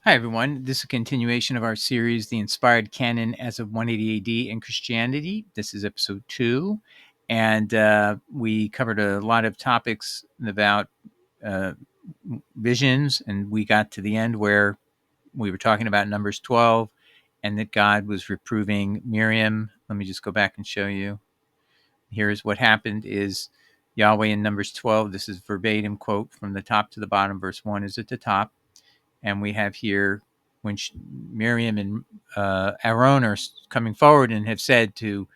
Hi, everyone. This is a continuation of our series, The Inspired Canon as of 180 AD in Christianity. This is episode 2, and we covered a lot of topics about uh, visions, and we got to the end where we were talking about Numbers 12 and that God was reproving Miriam. Let me just go back and show you. Here's what happened is Yahweh in Numbers 12, this is verbatim quote from the top to the bottom. Verse 1 is at the top. And we have here when Miriam and Aaron are coming forward and have said to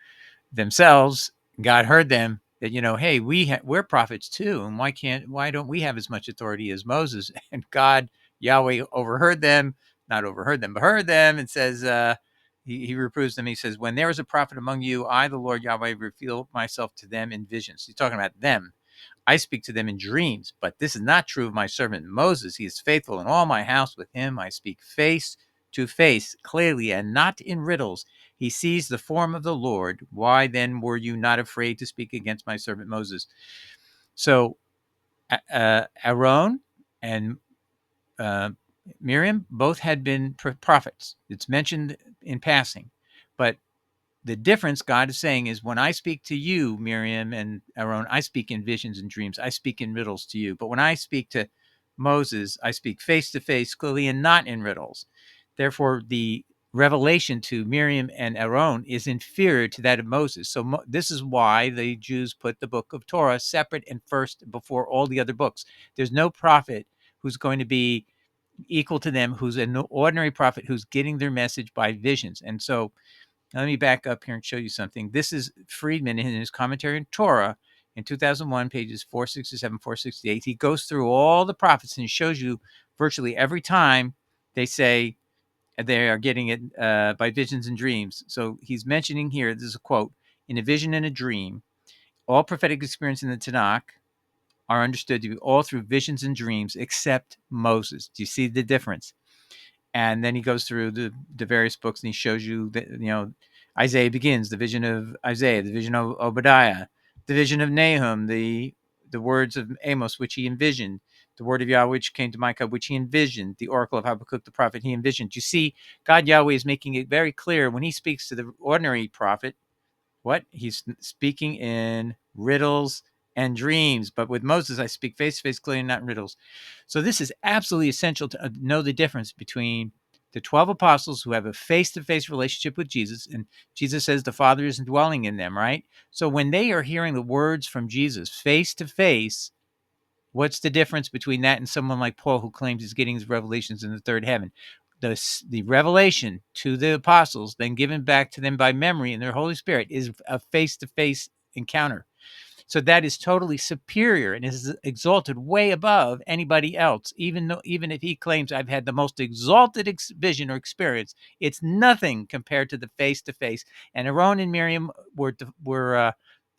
themselves, God heard them that, hey, we're prophets too, and why don't we have as much authority as Moses? And God, Yahweh, overheard them, not overheard them, but heard them, and says, he reproves them. He says, when there is a prophet among you, I, the Lord Yahweh, reveal myself to them in visions. He's talking about them. I speak to them in dreams, but this is not true of my servant Moses. He is faithful in all my house. With him I speak face to face, clearly, and not in riddles. He sees the form of the Lord. Why then were you not afraid to speak against my servant Moses? So Aaron and uh, Miriam both had been prophets. It's mentioned in passing, but the difference God is saying is when I speak to you, Miriam and Aaron, I speak in visions and dreams. I speak in riddles to you. But when I speak to Moses, I speak face to face, clearly, and not in riddles. Therefore, the revelation to Miriam and Aaron is inferior to that of Moses. So this is why the Jews put the book of Torah separate and first before all the other books. There's no prophet who's going to be equal to them, who's an ordinary prophet who's getting their message by visions. And so now, let me back up here and show you something. This is Friedman in his commentary on Torah in 2001, pages 467, 468. He goes through all the prophets and he shows you virtually every time they say they are getting it by visions and dreams. So he's mentioning here, this is a quote, in a vision and a dream, all prophetic experience in the Tanakh are understood to be all through visions and dreams except Moses. Do you see the difference? And then he goes through the various books and he shows you that, Isaiah begins, the vision of Isaiah, the vision of Obadiah, the vision of Nahum, the words of Amos, which he envisioned, the word of Yahweh, which came to Micah, which he envisioned, the oracle of Habakkuk, the prophet, he envisioned. You see, God Yahweh is making it very clear when he speaks to the ordinary prophet, what? He's speaking in riddles and dreams. But with Moses, I speak face to face, clearly, not in riddles. So this is absolutely essential to know the difference between the 12 apostles who have a face-to-face relationship with Jesus, and Jesus says the Father is dwelling in them, right? So when they are hearing the words from Jesus face-to-face, what's the difference between that and someone like Paul who claims he's getting his revelations in the third heaven? The revelation to the apostles, then given back to them by memory in their Holy Spirit, is a face-to-face encounter. So that is totally superior and is exalted way above anybody else. Even if he claims I've had the most exalted vision or experience, it's nothing compared to the face-to-face. And Aaron and Miriam were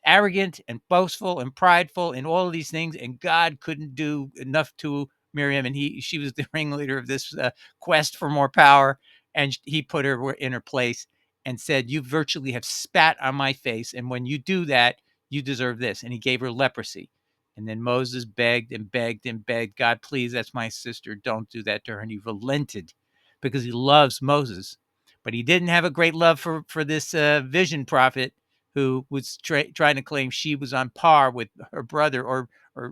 arrogant and boastful and prideful and all of these things, and God couldn't do enough to Miriam, and she was the ringleader of this quest for more power, and he put her in her place and said, you virtually have spat on my face, and when you do that, you deserve this. And he gave her leprosy. And then Moses begged and begged and begged, God, please, that's my sister. Don't do that to her. And he relented because he loves Moses. But he didn't have a great love for this vision prophet who was trying to claim she was on par with her brother, or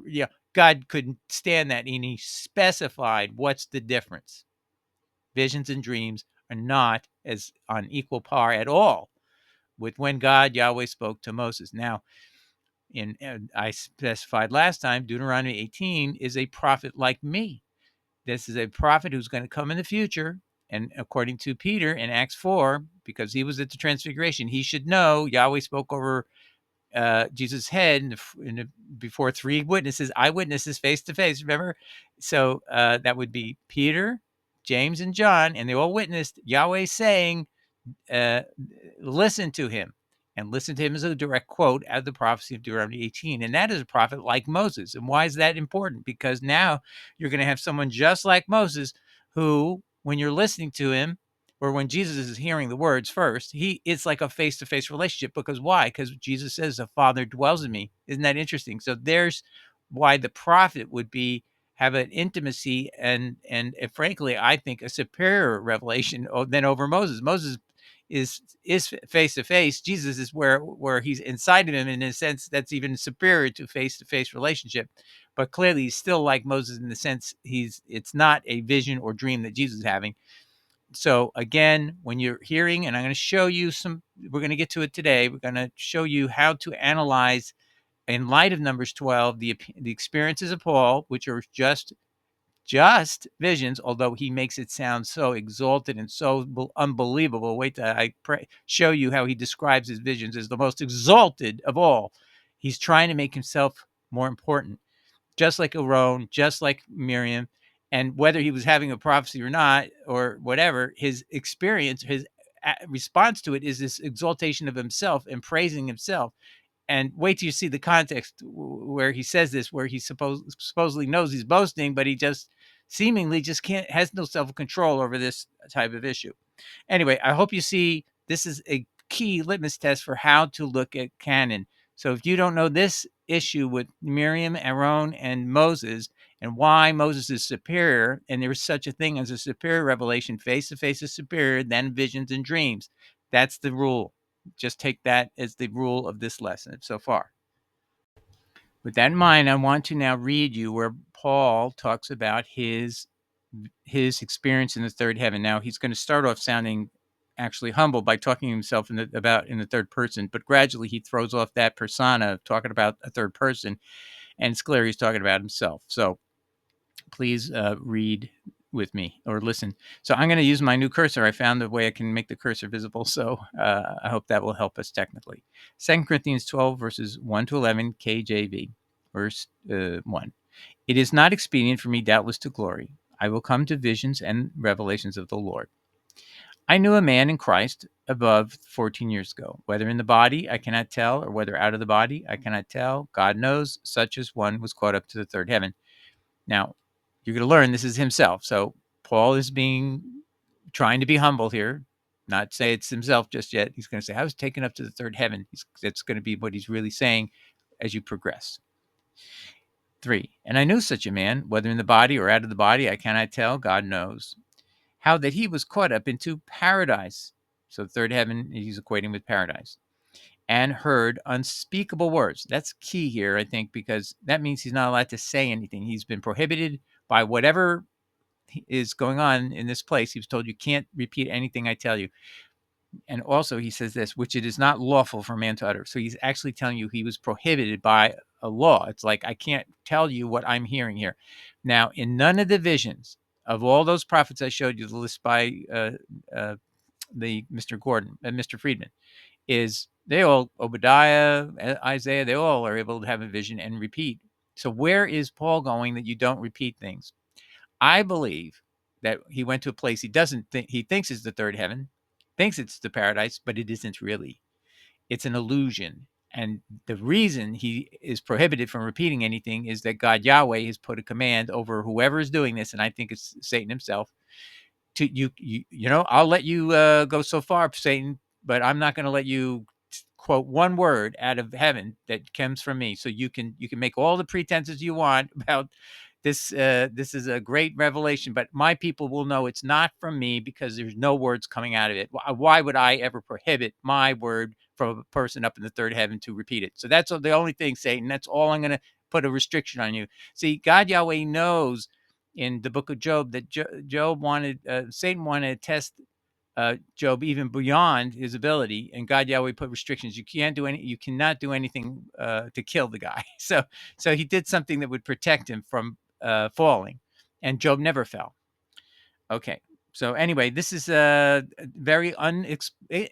yeah, God couldn't stand that. And he specified what's the difference. Visions and dreams are not as on equal par at all with when God, Yahweh, spoke to Moses. Now, I specified last time, Deuteronomy 18 is a prophet like me. This is a prophet who's going to come in the future. And according to Peter in Acts 4, because he was at the transfiguration, he should know Yahweh spoke over Jesus' head before three witnesses, eyewitnesses face to face, remember? So that would be Peter, James, and John, and they all witnessed Yahweh saying, listen to him. And listen to him as a direct quote out of the prophecy of Deuteronomy 18. And that is a prophet like Moses. And why is that important? Because now you're going to have someone just like Moses who, when you're listening to him, or when Jesus is hearing the words first, it's like a face-to-face relationship. Because why? Because Jesus says the Father dwells in me. Isn't that interesting? So there's why the prophet would be have an intimacy and frankly, I think a superior revelation than over Moses. Moses is face to face. Jesus is where he's inside of him, in a sense that's even superior to face relationship. But clearly, he's still like Moses in the sense it's not a vision or dream that Jesus is having. So again, when you're hearing, and I'm going to show you we're going to get to it today. We're going to show you how to analyze, in light of Numbers 12, the experiences of Paul, which are just visions, although he makes it sound so exalted and so unbelievable. Wait till I show you how he describes his visions as the most exalted of all. He's trying to make himself more important, just like Aaron, just like Miriam. And whether he was having a prophecy or not, or whatever, his experience, his response to it is this exaltation of himself and praising himself. And wait till you see the context where he says this, where he supposedly knows he's boasting, but he just seemingly just has no self-control over this type of issue. Anyway, I hope you see this is a key litmus test for how to look at canon. So if you don't know this issue with Miriam, Aaron, and Moses, and why Moses is superior, and there is such a thing as a superior revelation, face to face is superior than visions and dreams. That's the rule. Just take that as the rule of this lesson so far. With that in mind, I want to now read you where Paul talks about his experience in the third heaven. Now, he's going to start off sounding actually humble by talking himself in the third person, but gradually he throws off that persona, talking about a third person, and it's clear he's talking about himself. So please read with me or listen. So I'm going to use my new cursor. I found a way I can make the cursor visible, so I hope that will help us technically. 2 Corinthians 12, verses 1 to 11, KJV, verse 1. It is not expedient for me, doubtless, to glory. I will come to visions and revelations of the Lord. I knew a man in Christ above 14 years ago. Whether in the body, I cannot tell, or whether out of the body, I cannot tell. God knows, such as one was caught up to the third heaven. Now, you're going to learn this is himself. So Paul is trying to be humble here, not say it's himself just yet. He's going to say, I was taken up to the third heaven. That's going to be what he's really saying as you progress. 3. And I knew such a man, whether in the body or out of the body, I cannot tell. God knows. How that he was caught up into paradise. So third heaven, he's equating with paradise. And heard unspeakable words. That's key here, I think, because that means he's not allowed to say anything. He's been prohibited by whatever is going on in this place. He was told, you can't repeat anything I tell you. And also he says this, which it is not lawful for man to utter. So he's actually telling you he was prohibited by a law. It's like, I can't tell you what I'm hearing here. Now, in none of the visions of all those prophets I showed you, the list by the Mr. Gordon and Mr. Friedman, is they all, Obadiah, Isaiah, they all are able to have a vision and repeat. So where is Paul going that you don't repeat things? I believe that he went to a place he doesn't think, he thinks it's the third heaven, thinks it's the paradise, but it isn't really. It's an illusion. And the reason he is prohibited from repeating anything is that God Yahweh has put a command over whoever is doing this, and I think it's Satan himself, to I'll let you go so far, Satan, but I'm not going to let you quote one word out of heaven that comes from me. So you can make all the pretenses you want about this. This is a great revelation, but my people will know it's not from me because there's no words coming out of it. Why would I ever prohibit my word from a person up in the third heaven to repeat it? So that's the only thing, Satan. That's all I'm going to put a restriction on you. See, God Yahweh knows in the book of Job that Satan wanted to test Job even beyond his ability, and God Yahweh put restrictions. You cannot do anything to kill the guy. So he did something that would protect him from falling, and Job never fell. Okay. So anyway, this is very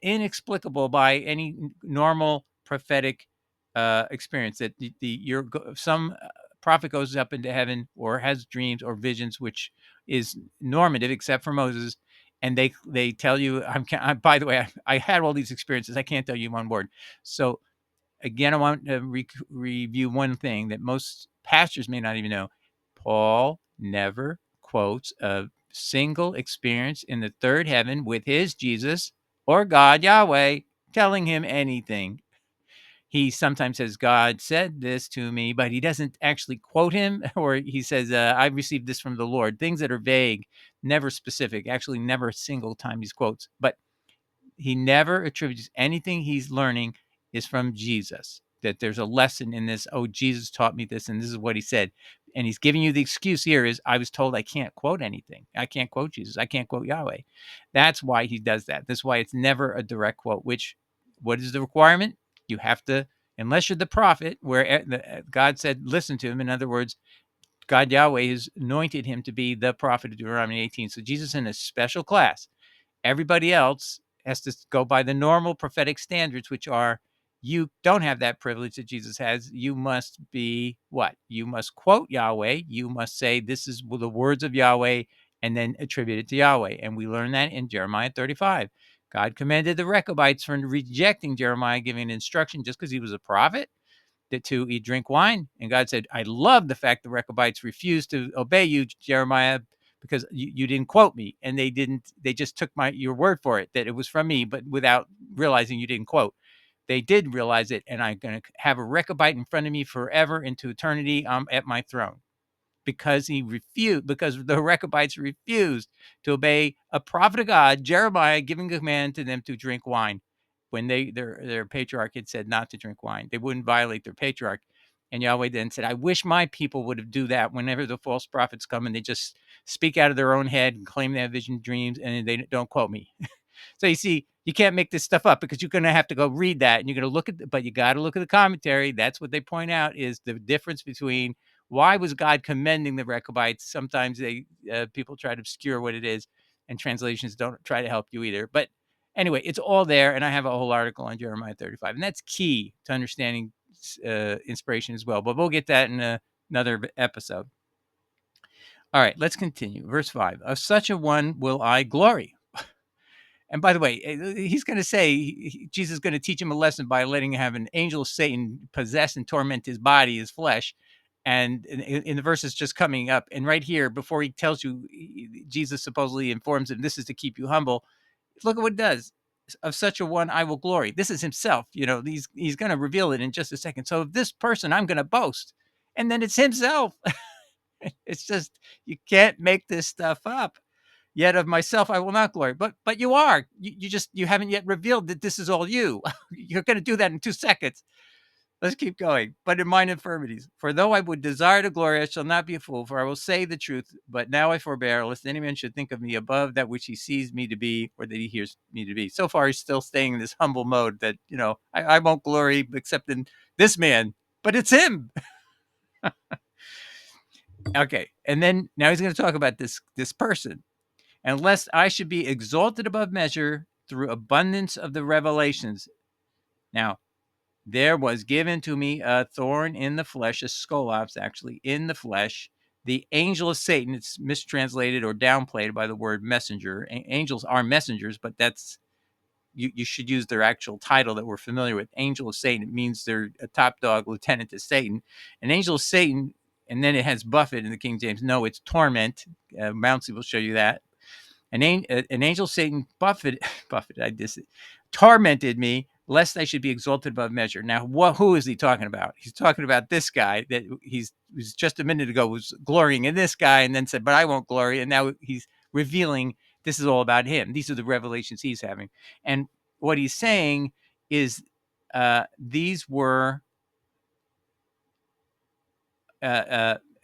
inexplicable by any normal prophetic experience that some prophet goes up into heaven or has dreams or visions, which is normative except for Moses, and they tell you, by the way, I had all these experiences. I can't tell you one word. So again, I want to review one thing that most pastors may not even know. Paul never quotes a single experience in the third heaven with his Jesus or God Yahweh telling him anything. he sometimes says, God said this to me, but he doesn't actually quote him, or he says, I received this from the Lord. Things that are vague, never specific, actually never a single time he quotes. But he never attributes anything he's learning is from Jesus, that there's a lesson in this. Oh, Jesus taught me this, and this is what he said. And he's giving you the excuse here is, I was told I can't quote anything. I can't quote Jesus. I can't quote Yahweh. That's why he does that. That's why it's never a direct quote, which, what is the requirement? You have to, unless you're the prophet, where God said, listen to him. In other words, God Yahweh has anointed him to be the prophet of Deuteronomy 18. So Jesus is in a special class. Everybody else has to go by the normal prophetic standards, which are, you don't have that privilege that Jesus has. You must be what? You must quote Yahweh. You must say, this is the words of Yahweh, and then attribute it to Yahweh. And we learn that in Jeremiah 35. God commended the Rechabites for rejecting Jeremiah, giving instruction just because he was a prophet to eat, drink wine. And God said, I love the fact the Rechabites refused to obey you, Jeremiah, because you didn't quote me. And they just took your word for it, that it was from me, but without realizing you didn't quote. They did realize it, and I'm going to have a Rechabite in front of me forever into eternity at my throne. Because the Rechabites refused to obey a prophet of God, Jeremiah, giving a command to them to drink wine when their patriarch had said not to drink wine. They wouldn't violate their patriarch. And Yahweh then said, I wish my people would do that whenever the false prophets come and they just speak out of their own head and claim they have vision dreams and they don't quote me. So you see, you can't make this stuff up because you're going to have to go read that and you're going to look at, but you got to look at the commentary. That's what they point out is the difference between why was God commending the Rechabites. Sometimes people try to obscure what it is, and translations don't try to help you either. But anyway, it's all there, and I have a whole article on Jeremiah 35, and that's key to understanding inspiration as well. But we'll get that in another episode. All right, let's continue. Verse 5, of such a one will I glory. And by the way, he's going to say, Jesus is going to teach him a lesson by letting him have an angel of Satan possess and torment his body, his flesh. And in the verses just coming up, and right here, before he tells you, Jesus supposedly informs him, this is to keep you humble. Look at what it does. Of such a one, I will glory. This is himself. He's going to reveal it in just a second. So of this person, I'm going to boast. And then it's himself. It's just, you can't make this stuff up. Yet of myself I will not glory. But you are. You haven't yet revealed that this is all you. You're going to do that in 2 seconds. Let's keep going. But in mine infirmities, for though I would desire to glory, I shall not be a fool, for I will say the truth. But now I forbear, lest any man should think of me above that which he sees me to be, or that he hears me to be. So far, he's still staying in this humble mode that, I won't glory except in this man, but it's him. Okay. And then now he's going to talk about this person. And lest I should be exalted above measure through abundance of the revelations. Now, there was given to me a thorn in the flesh, a scolops, actually, in the flesh, the angel of Satan. It's mistranslated or downplayed by the word messenger. Angels are messengers, but that's, you should use their actual title that we're familiar with. Angel of Satan. It means they're a top dog lieutenant to Satan. An angel of Satan, and then it has buffet in the King James. No, it's torment. Mouncy will show you that. An angel Satan tormented me, lest I should be exalted above measure. Now, who is he talking about? He's talking about this guy that was just a minute ago was glorying in this guy, and then said, "But I won't glory." And now he's revealing this is all about him. These are the revelations he's having, and what he's saying is, these were.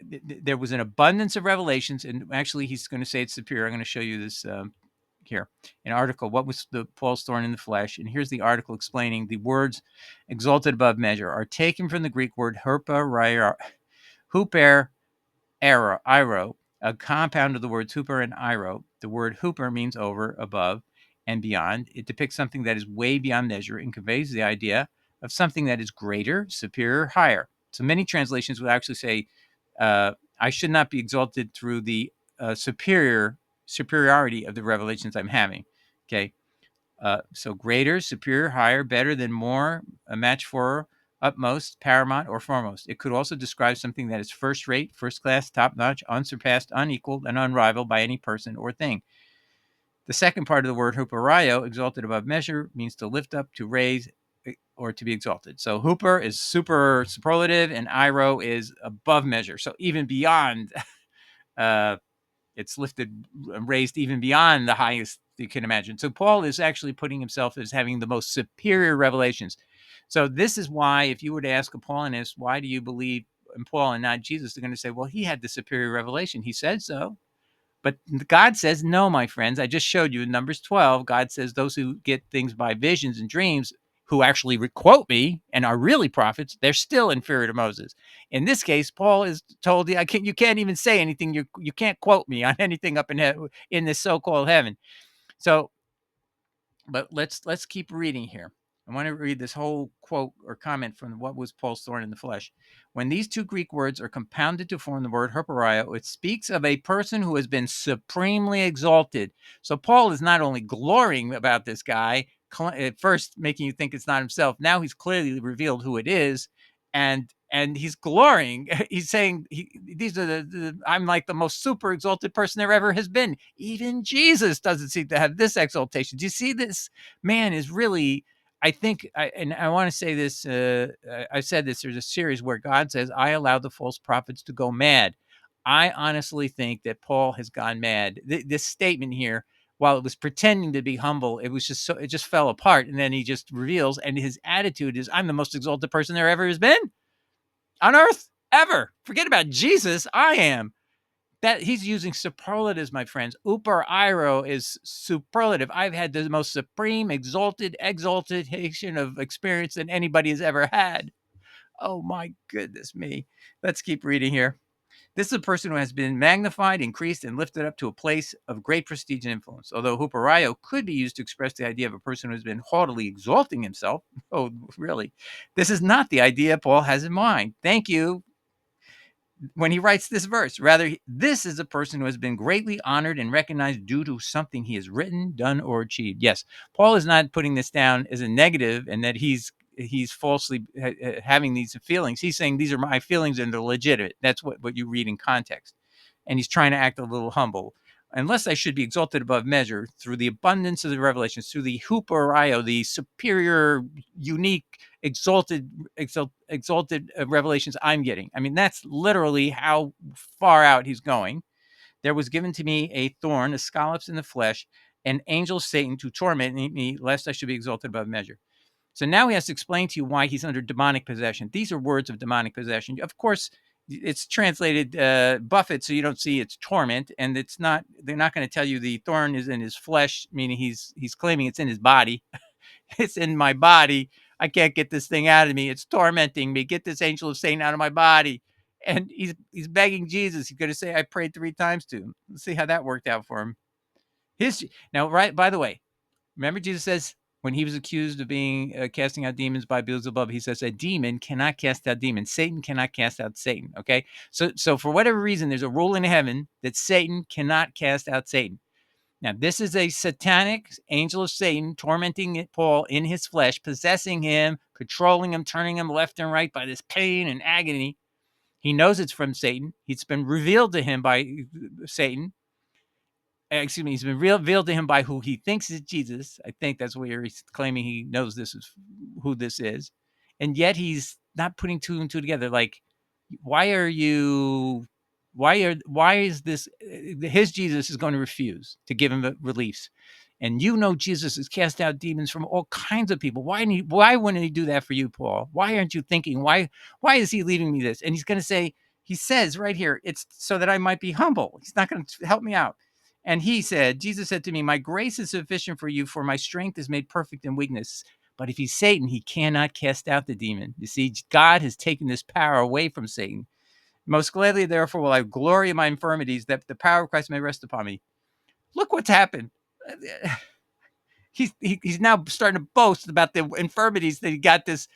There was an abundance of revelations, and actually, he's going to say it's superior. I'm going to show you this. Here, an article, what was the Paul's thorn in the flesh? And here's the article explaining the words exalted above measure are taken from the Greek word huper iro, a compound of the words huper and iro. The word huper means over, above, and beyond. It depicts something that is way beyond measure and conveys the idea of something that is greater, superior, higher. So many translations would actually say, I should not be exalted through the superiority of the revelations I'm having. Okay. So greater, superior, higher, better than, more, a match for, utmost, paramount, or foremost. It could also describe something that is first rate, first class, top notch, unsurpassed, unequaled, and unrivaled by any person or thing. The second part of the word huperio, exalted above measure, means to lift up, to raise, or to be exalted. So hooper is superlative, and iro is above measure. So even beyond, uh, it's lifted, raised even beyond the highest you can imagine. So Paul is actually putting himself as having the most superior revelations. So this is why, if you were to ask a Paulinist, why do you believe in Paul and not Jesus, they're going to say, well, he had the superior revelation. He said so. But God says, no, my friends, I just showed you in Numbers 12, God says those who get things by visions and dreams, who actually quote me and are really prophets, they're still inferior to Moses. In this case, Paul is told, you can't even say anything. You can't quote me on anything up in this so-called heaven. So, but let's keep reading here. I want to read this whole quote or comment from what was Paul's thorn in the flesh. When these two Greek words are compounded to form the word herperio, it speaks of a person who has been supremely exalted. So Paul is not only glorying about this guy, at first making you think it's not himself. Now he's clearly revealed who it is, and he's glorying. He's saying, these are I'm like the most super exalted person there ever has been. Even Jesus doesn't seem to have this exaltation. Do you see this? Man is really, I think, and I want to say this, I said this, there's a series where God says, I allow the false prophets to go mad. I honestly think that Paul has gone mad. This statement here, while it was pretending to be humble, it was just it just fell apart. And then he just reveals, and his attitude is, I'm the most exalted person there ever has been on earth, ever. Forget about Jesus. I am. That he's using superlatives, my friends. Uper iro is superlative. I've had the most supreme, exaltation of experience than anybody has ever had. Oh my goodness me. Let's keep reading here. This is a person who has been magnified, increased, and lifted up to a place of great prestige and influence. Although huperio could be used to express the idea of a person who has been haughtily exalting himself. Oh, really? This is not the idea Paul has in mind. Thank you when he writes this verse. Rather, this is a person who has been greatly honored and recognized due to something he has written, done, or achieved. Yes, Paul is not putting this down as a negative and that he's falsely having these feelings. He's saying these are my feelings and they're legitimate. That's what you read in context. And he's trying to act a little humble. Unless I should be exalted above measure through the abundance of the revelations, through the huperio, the superior, unique, exalted revelations I'm getting. I mean, that's literally how far out he's going. There was given to me a thorn, a scallops in the flesh, an angel of Satan to torment me, lest I should be exalted above measure. So now he has to explain to you why he's under demonic possession. These are words of demonic possession. Of course, it's translated buffet, so you don't see it's torment, and it's not. They're not going to tell you the thorn is in his flesh, meaning he's claiming it's in his body. It's in my body. I can't get this thing out of me. It's tormenting me. Get this angel of Satan out of my body. And he's begging Jesus. He's going to say, I prayed 3 times to him. Let's see how that worked out for him. Now, right, by the way, remember Jesus says when he was accused of being casting out demons by Beelzebub, he says a demon cannot cast out demons. Satan cannot cast out Satan. Okay. So for whatever reason, there's a rule in heaven that Satan cannot cast out Satan. Now, this is a satanic angel of Satan tormenting Paul in his flesh, possessing him, controlling him, turning him left and right by this pain and agony. He knows it's from Satan. It's been revealed to him by Satan. Excuse me, he's been revealed to him by who he thinks is Jesus. I think that's where he's claiming he knows this is who this is. And yet he's not putting 2 and 2 together. Like, why is this, his Jesus is going to refuse to give him reliefs. And Jesus has cast out demons from all kinds of people. Why wouldn't he do that for you, Paul? Why aren't you thinking, why is he leaving me this? And he's going to say, he says right here, it's so that I might be humble. He's not going to help me out. And Jesus said to me, my grace is sufficient for you, for my strength is made perfect in weakness. But if he's Satan, he cannot cast out the demon. You see, God has taken this power away from Satan. Most gladly, therefore, will I glory in my infirmities, that the power of Christ may rest upon me. Look what's happened. He's now starting to boast about the infirmities that he got this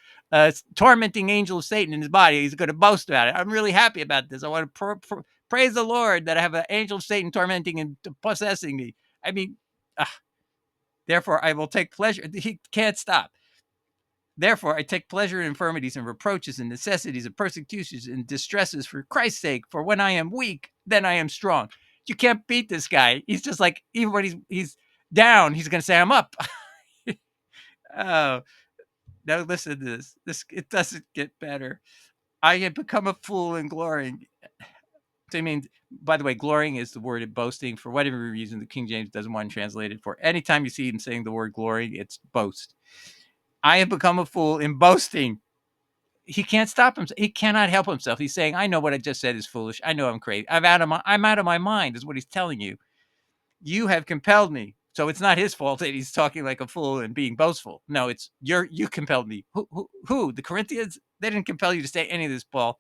tormenting angel of Satan in his body. He's going to boast about it. I'm really happy about this. I want to praise the Lord that I have an angel of Satan tormenting and possessing me. I mean, therefore, I will take pleasure. He can't stop. Therefore, I take pleasure in infirmities and reproaches and necessities and persecutions and distresses for Christ's sake. For when I am weak, then I am strong. You can't beat this guy. He's just like, even when he's down, he's going to say, I'm up. Oh, Now listen to this. It doesn't get better. I had become a fool in glorying. So I mean, by the way, glorying is the word in boasting. For whatever reason, the King James doesn't want to translate it for. Anytime you see him saying the word glorying, it's boast. I have become a fool in boasting. He can't stop himself. He cannot help himself. He's saying, I know what I just said is foolish. I know I'm crazy. I'm out of my mind, is what he's telling you. You have compelled me. So it's not his fault that he's talking like a fool and being boastful. No, it's you compelled me. Who? The Corinthians? They didn't compel you to say any of this, Paul.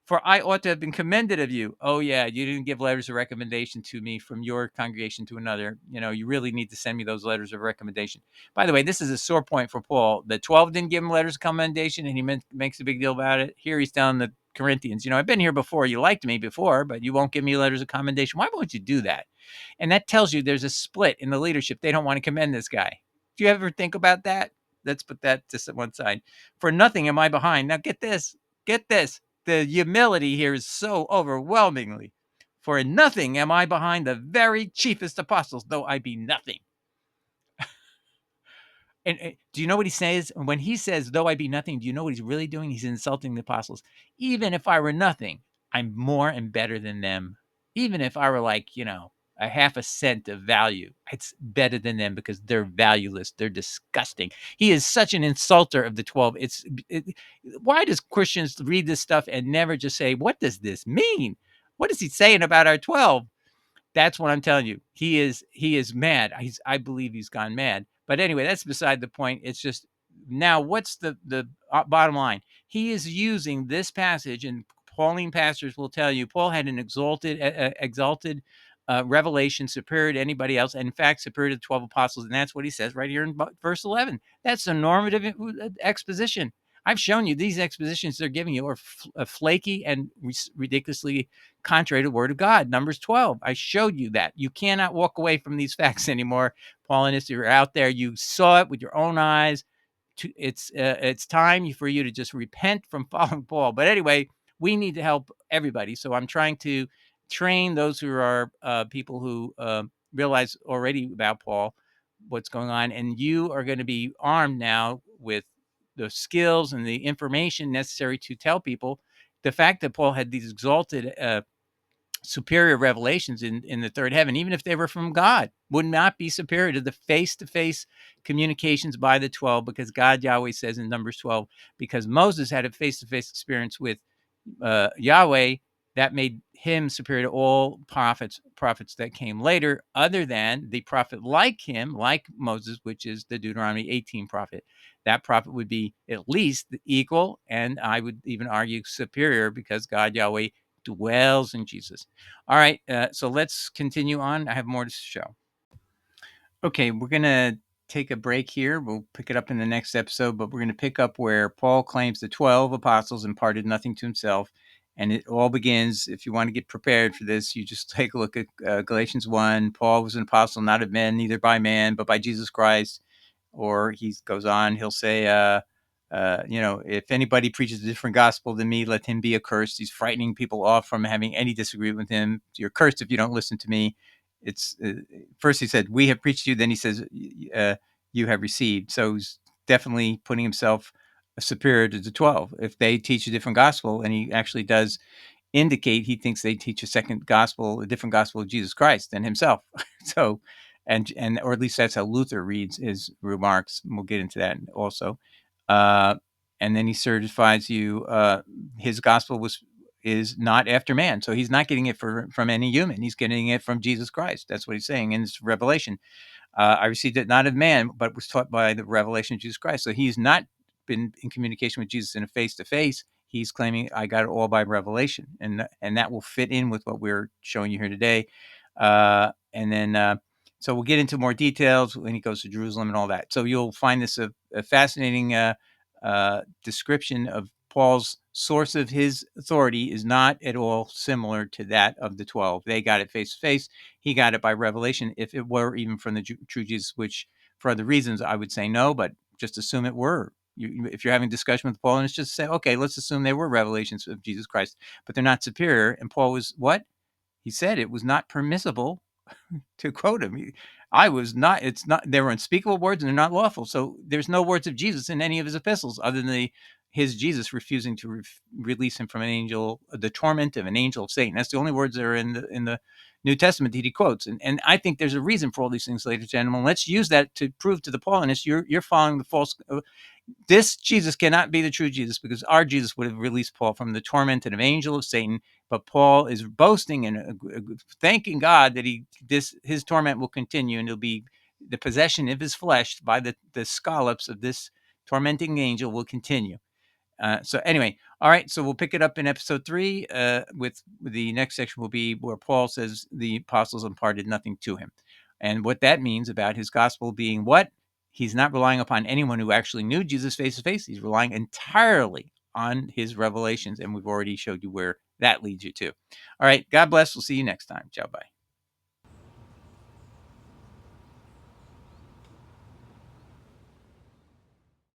For I ought to have been commended of you. Oh, yeah, you didn't give letters of recommendation to me from your congregation to another. You really need to send me those letters of recommendation. By the way, this is a sore point for Paul. The 12 didn't give him letters of commendation, and he makes a big deal about it. Here he's telling the Corinthians, I've been here before. You liked me before, but you won't give me letters of commendation. Why won't you do that? And that tells you there's a split in the leadership. They don't want to commend this guy. Do you ever think about that? Let's put that to one side. For nothing am I behind. Now get this. Get this. The humility here is so overwhelmingly. For in nothing am I behind the very chiefest apostles, though I be nothing. And do you know what he says? When he says, though I be nothing, do you know what he's really doing? He's insulting the apostles. Even if I were nothing, I'm more and better than them. Even if I were like, a half a cent of value, it's better than them because they're valueless. They're disgusting. He is such an insulter of the 12. Why does Christians read this stuff and never just say, what does this mean? What is he saying about our 12? That's what I'm telling you. He is mad. I believe he's gone mad. But anyway, that's beside the point. It's just now what's the bottom line? He is using this passage, and Pauline pastors will tell you Paul had an exalted revelation superior to anybody else, and in fact superior to the 12 apostles, and that's what he says right here in verse 11. That's a normative exposition. I've shown you these expositions they're giving you are flaky and ridiculously contrary to the word of God. Numbers 12. I showed you that. You cannot walk away from these facts anymore. Paulinists, you're out there. You saw it with your own eyes. It's time for you to just repent from following Paul. But anyway, we need to help everybody. So I'm trying to train those who are people who realize already about Paul, what's going on. And you are going to be armed now with the skills and the information necessary to tell people the fact that Paul had these exalted superior revelations in the third heaven, even if they were from God, would not be superior to the face-to-face communications by the 12, because God, Yahweh, says in Numbers 12, because Moses had a face-to-face experience with Yahweh, that made him superior to all prophets that came later, other than the prophet like him, like Moses, which is the Deuteronomy 18 prophet. That prophet would be at least equal, and I would even argue superior, because God, Yahweh, dwells in Jesus. All right, so let's continue on. I have more to show. Okay, we're going to take a break here. We'll pick it up in the next episode, but we're going to pick up where Paul claims the 12 apostles imparted nothing to himself. And it all begins, if you want to get prepared for this, you just take a look at Galatians 1. Paul was an apostle, not of men, neither by man, but by Jesus Christ. Or he goes on, he'll say, if anybody preaches a different gospel than me, let him be accursed. He's frightening people off from having any disagreement with him. You're cursed if you don't listen to me. It's first he said, we have preached to you. Then he says, you have received. So he's definitely putting himself superior to the 12. If they teach a different gospel, and he actually does indicate he thinks they teach a different gospel of Jesus Christ than himself. So, and or at least that's how Luther reads his remarks. We'll get into that also. And then he certifies you his gospel is not after man. So he's not getting it from any human. He's getting it from Jesus Christ. That's what he's saying in this revelation. I received it not of man, but was taught by the revelation of Jesus Christ. So he's not been in communication with Jesus in a face-to-face. He's claiming I got it all by revelation, and that will fit in with what we're showing you here today. And then so we'll get into more details when he goes to Jerusalem and all that. So you'll find this a fascinating description of Paul's source of his authority is not at all similar to that of the 12. They got it face to face. He got it by revelation. If it were even from the true Jesus, which for other reasons I would say no, but just assume it were. If you're having a discussion with Paul, and it's just say, okay, let's assume they were revelations of Jesus Christ, but they're not superior. And Paul was what? He said it was not permissible to quote him. I was not. It's not. They were unspeakable words, and they're not lawful. So there's no words of Jesus in any of his epistles, other than his Jesus refusing to release him from an angel, the torment of an angel of Satan. That's the only words that are in the New Testament that he quotes. And I think there's a reason for all these things, ladies and gentlemen. Let's use that to prove to the Paulinists you're following the false. This Jesus cannot be the true Jesus, because our Jesus would have released Paul from the torment of an angel of Satan. But Paul is boasting and thanking God that his torment will continue, and it'll be the possession of his flesh by the scallops of this tormenting angel will continue. So anyway, all right. So we'll pick it up in episode 3. With the next section will be where Paul says the apostles imparted nothing to him, and what that means about his gospel being what he's not relying upon anyone who actually knew Jesus face to face. He's relying entirely on his revelations, and we've already showed you where that leads you to. All right. God bless. We'll see you next time. Ciao. Bye.